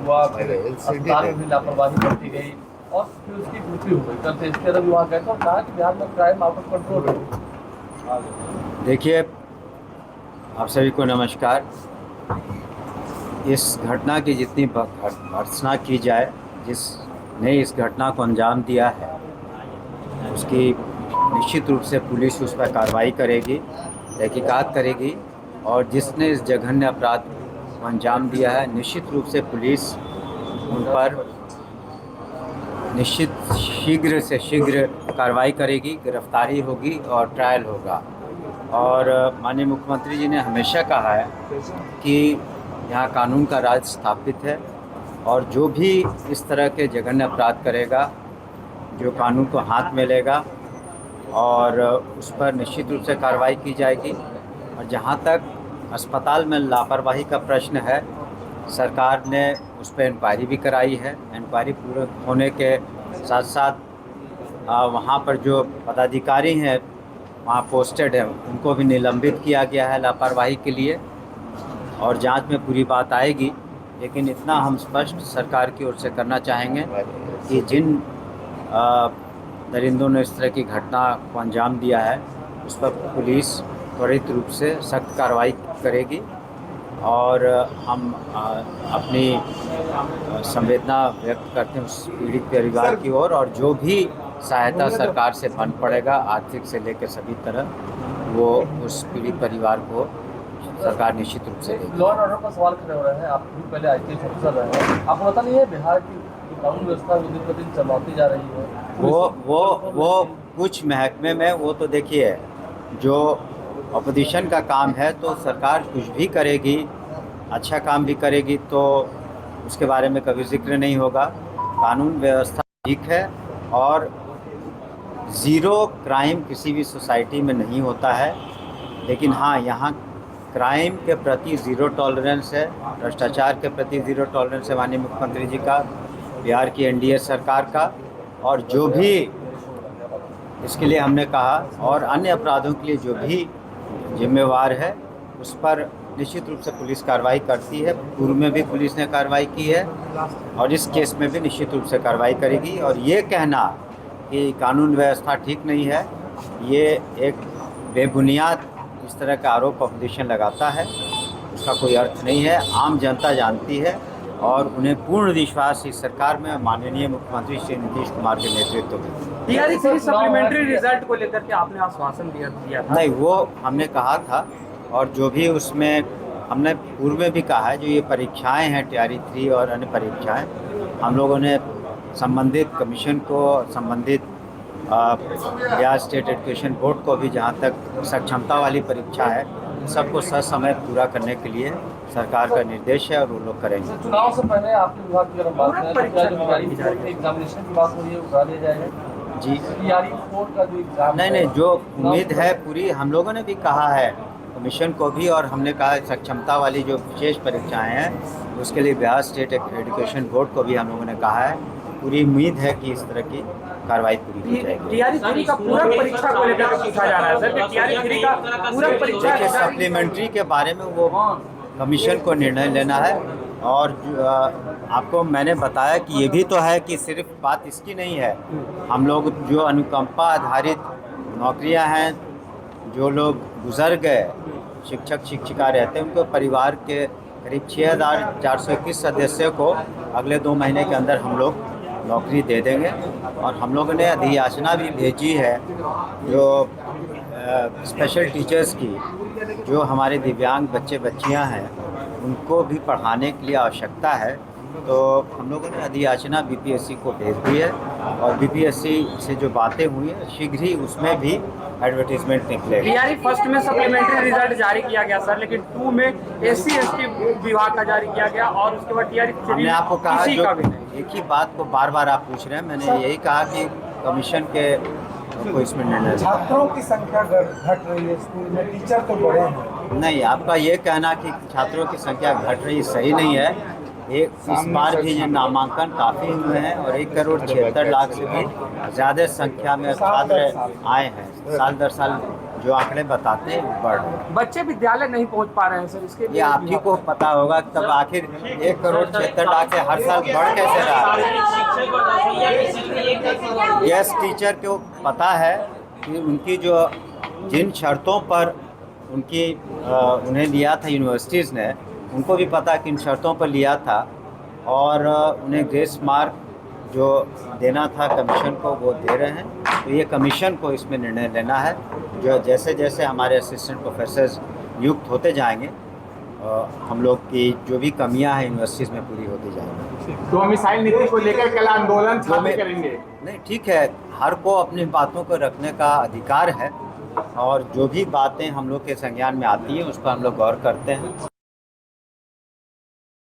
हुआ, फिर अस्पताल में भी लापरवाही बरती गई और फिर उसकी मृत्यु हो गई। कल से इसके अभी वहाँ गए थे और कहा कि बिहार में क्राइम आउट ऑफ कंट्रोल है। देखिए, आप सभी को नमस्कार। इस घटना की जितनी भर्त्सना की जाए, जिसने इस घटना को अंजाम दिया है, उसकी निश्चित रूप से पुलिस उस पर कार्रवाई करेगी, तहकीकात करेगी। और जिसने इस जघन्य अपराध को अंजाम दिया है, निश्चित रूप से पुलिस उन पर निश्चित शीघ्र से शीघ्र कार्रवाई करेगी, गिरफ्तारी होगी और ट्रायल होगा। और माननीय मुख्यमंत्री जी ने हमेशा कहा है कि यहाँ कानून का राज स्थापित है और जो भी इस तरह के जघन्य अपराध करेगा, जो कानून को हाथ में लेगा और उस पर निश्चित रूप से कार्रवाई की जाएगी। और जहाँ तक अस्पताल में लापरवाही का प्रश्न है, सरकार ने उस पर इंक्वायरी भी कराई है। इंक्वायरी पूरे होने के साथ साथ वहाँ पर जो पदाधिकारी हैं वहाँ पोस्टेड हैं, उनको भी निलंबित किया गया है लापरवाही के लिए। और जांच में पूरी बात आएगी। लेकिन इतना हम स्पष्ट सरकार की ओर से करना चाहेंगे कि जिन दरिंदों ने इस तरह की घटना को अंजाम दिया है, उस पर पुलिस त्वरित रूप से सख्त कार्रवाई करेगी। और हम अपनी संवेदना व्यक्त करते हैं उस पीड़ित परिवार की ओर। और जो भी सहायता सरकार से बन पड़ेगा, आर्थिक से लेकर सभी तरह, वो उस पीड़ित परिवार को सरकार निश्चित रूप से देगी। लॉ एंड ऑर्डर का सवाल खड़े हो रहे हैं। आप भी पहले आईपीएस ऑफिसर रहे हैं, आपको पता नहीं है बिहार की कानून व्यवस्था दिन ब दिन चलाती जा रही है। वो कुछ महकमे में, वो तो देखिए, जो अपोजिशन का काम है तो सरकार कुछ भी करेगी, अच्छा काम भी करेगी, तो उसके बारे में कभी जिक्र नहीं होगा। कानून व्यवस्था ठीक है और ज़ीरो क्राइम किसी भी सोसाइटी में नहीं होता है। लेकिन हाँ, यहाँ क्राइम के प्रति ज़ीरो टॉलरेंस है, भ्रष्टाचार के प्रति ज़ीरो टॉलरेंस है माननीय मुख्यमंत्री जी का, बिहार की एनडीए सरकार का। और जो भी इसके लिए हमने कहा, और अन्य अपराधों के लिए जो भी जिम्मेवार है, उस पर निश्चित रूप से पुलिस कार्रवाई करती है। पूर्व में भी पुलिस ने कार्रवाई की है और इस केस में भी निश्चित रूप से कार्रवाई करेगी। और ये कहना कि कानून व्यवस्था ठीक नहीं है, ये एक बेबुनियाद इस तरह का आरोप अपोजिशन लगाता है, उसका कोई अर्थ नहीं है। आम जनता जानती है और उन्हें पूर्ण विश्वास इस सरकार में, माननीय मुख्यमंत्री श्री नीतीश कुमार के नेतृत्व में। टीआरई सप्लीमेंट्री रिजल्ट को लेकर के आपने आश्वासन दिया था। नहीं, वो हमने कहा था, और जो भी उसमें हमने पूर्व में भी कहा है, जो ये परीक्षाएं हैं टीआरई 3 और अन्य परीक्षाएं, हम लोगों ने संबंधित कमीशन को, संबंधित बिहार स्टेट एजुकेशन बोर्ड को भी, जहाँ तक सक्षमता वाली परीक्षा है, सबको ससमय पूरा करने के लिए सरकार का निर्देश है और वो लोग करेंगे। चुनाव से पहले आपके विभाग की अगर बात करें, एग्जामिनेशन की बात हो रही है, उठा लिया जाएगा जी। टीआरई 4 का जो एग्जाम, नहीं, जो उम्मीद है पूरी, हम लोगों ने भी कहा है कमीशन को भी, और हमने कहा सक्षमता वाली जो विशेष परीक्षाएं हैं उसके लिए बिहार स्टेट एजुकेशन बोर्ड को भी हम लोगों ने कहा है। पूरी उम्मीद है कि इस तरह की कार्रवाई पूरी की जाएगी। टीआरई 3 का पूरक परीक्षा को लेकर पूछा जा रहा है सर कि टीआरई 3 का पूरक परीक्षा देखिए, सप्लीमेंट्री के बारे में वो कमीशन को निर्णय लेना है। और आपको मैंने बताया कि ये भी तो है कि सिर्फ बात इसकी नहीं है। हम लोग जो अनुकंपा आधारित नौकरियां हैं, जो लोग गुजर गए, शिक्षक शिक्षिका रहते हैं, उनको परिवार के करीब 6421 सदस्यों को अगले 2 महीने के अंदर हम लोग नौकरी दे देंगे। और हम लोगों ने अधियाचना भी भेजी है जो स्पेशल टीचर्स की, जो हमारे दिव्यांग बच्चे बच्चियां हैं, उनको भी पढ़ाने के लिए आवश्यकता है। तो हम लोगों ने अधियाचना बीपीएससी को भेज दी है और बीपीएससी से जो बातें हुई हैं, शीघ्र ही उसमें भी एडवर्टीजमेंट निकलेगा। टीआरई फर्स्ट में सप्लीमेंट्री रिजल्ट जारी किया गया सर, लेकिन 2 में एससी एसटी विभाग का जारी किया गया और उसके बाद टीआरई 3 हमने आपको कहा, किसी जो का भी नहीं। एक ही बात को बार बार आप पूछ रहे हैं, मैंने यही कहा कि कमीशन के को इसमें निर्णय। छात्रों की संख्या घट रही है स्कूल में, टीचर तो बढ़े हैं। नहीं, आपका ये कहना कि छात्रों की संख्या घट रही सही नहीं है। इस बार भी ये नामांकन काफ़ी हुए हैं और 1,76,00,000 से भी ज़्यादा संख्या में छात्र आए हैं। साल दर साल जो आंकड़े बताते हैं वो बढ़ रहे हैं। बच्चे विद्यालय नहीं पहुंच पा रहे हैं सर, इसके ये आप ही को पता होगा, तब आखिर 1,76,00,000 से हर साल बढ़ कैसे रहा है। यस, टीचर को पता है कि उनकी जो जिन शर्तों पर उन्हें लिया था यूनिवर्सिटीज़ ने, उनको भी पता कि इन शर्तों पर लिया था, और उन्हें ग्रेस मार्क जो देना था कमीशन को वो दे रहे हैं। तो ये कमीशन को इसमें निर्णय लेना है। जो जैसे जैसे हमारे असिस्टेंट प्रोफेसर्स नियुक्त होते जाएंगे, हम लोग की जो भी कमियां हैं यूनिवर्सिटीज़ में पूरी होती जाएंगी। तो मिसाइल नीति को लेकर कल आंदोलन छात्र करेंगे? नहीं, ठीक है, हर को अपनी बातों को रखने का अधिकार है, और जो भी बातें हम लोग के संज्ञान में आती हैं उस पर हम लोग गौर करते हैं।